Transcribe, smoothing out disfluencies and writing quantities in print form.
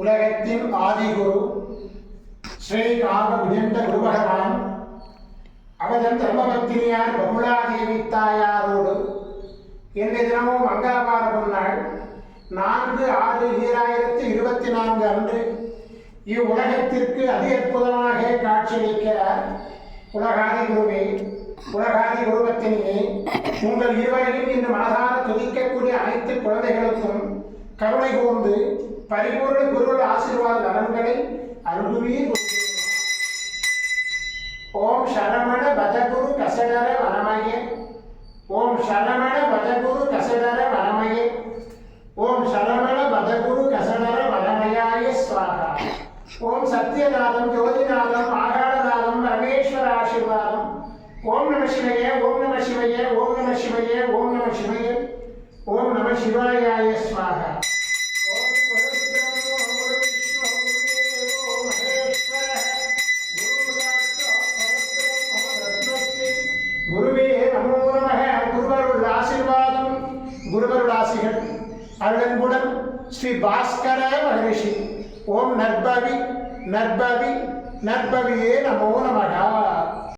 உலகத்தின் ஆதிகுரு ஸ்ரீ காமவிஜந்த குரு பகவான் அவதன் தர்மபத்தினியார் பகுலாதேவி தாயாரோடு இன்றைய தினமும் மங்களாபார பொன்னாள் 4/6/2024 அன்று இவ்வுலகத்திற்கு அதி அற்புதமாக காட்சியளிக்கிறார். உலகாதி குருவே, உலகாதி குருபத்தினியே, உங்கள் இருவரையும் இன்று மனதார துதிக்கக்கூடிய அனைத்து குழந்தைகளுக்கும் கருணை கூர்ந்து பரிபூர்ண குருவ ஆசீர்வாத நலன்களை அருள்வீர். ஓம் சரவண பஜகுரு கசடர வனமய, ஓம் சரவண பஜகுரு கசடர வனமய, ஓம் சரவண பஜகுரு கசடர வனமயாய ஸ்வாஹா. ஓம் சத்யநாதம் ஜோதிநாதம் ஆகாரநாதம் பரமேஸ்வர ஆசீர்வாதம். ஓம் நம சிவய, ஓம் நம சிவய, ஓம் நம சிவய, ஓம் நம சிவய, ஓம் நம சிவாயாய ஸ்வாஹா. குருவே நமோ நமக. குருவருள் ஆசீர்வாதம், குருவருள் ஆசிகள் அருளன்புடன் ஸ்ரீ பாஸ்கர மகரிஷி. ஓம் நற்பவி நற்பவி நற்பவியே நமோ நமக.